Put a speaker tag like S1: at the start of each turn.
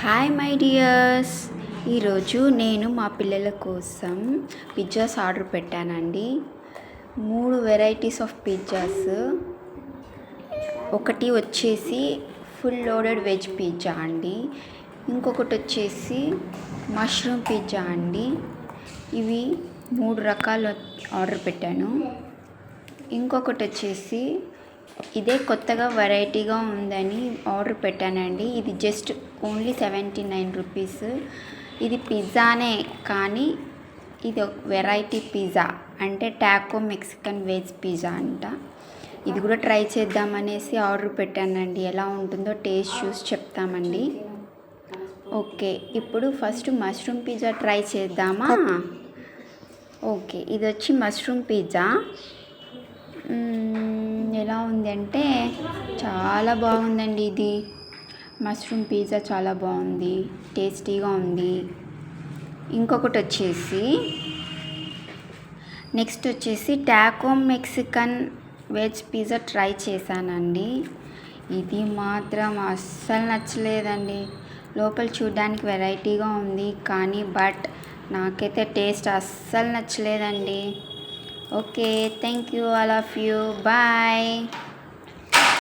S1: Hi my dears, ఈరోజు నేను మా పిల్లల కోసం పిజ్జాస్ ఆర్డర్ పెట్టానండి. 3 వెరైటీస్ ఆఫ్ పిజ్జాస్. ఒకటి వచ్చేసి ఫుల్ లోడెడ్ వెజ్ పిజ్జా అండి, ఇంకొకటి వచ్చేసి మష్రూమ్ పిజ్జా అండి. ఇవి 3 రకాలు ఆర్డర్ పెట్టాను. ఇంకొకటి వచ్చేసి ఇదే కొత్తగా వెరైటీగా ఉందని ఆర్డర్ పెట్టానండి. ఇది జస్ట్ ఓన్లీ 79 రూపీస్. ఇది పిజ్జానే, కానీ ఇది ఒక వెరైటీ పిజ్జా, అంటే టాకో మెక్సికన్ వెజ్ పిజ్జా అంట. ఇది కూడా ట్రై చేద్దామనేసి ఆర్డర్ పెట్టానండి. ఎలా ఉంటుందో టేస్ట్ చూసి చెప్తామండి. ఓకే, ఇప్పుడు ఫస్ట్ మష్రూమ్ పిజ్జా ట్రై చేద్దామా? ఓకే, ఇది వచ్చి మష్రూమ్ పిజ్జా. ఎలా ఉంది అంటే చాలా బాగుందండి. ఇది మష్రూమ్ పిజ్జా చాలా బాగుంది, టేస్టీగా ఉంది. ఇంకొకటి వచ్చేసి నెక్స్ట్ వచ్చేసి Taco Mexican veg pizza try చేశానండి. ఇది మాత్రం అస్సలు నచ్చలేదండి. లోపల చూడడానికి వెరైటీగా ఉంది, కానీ నాకైతే టేస్ట్ అస్సలు నచ్చలేదండి. Okay, thank you all of you, bye.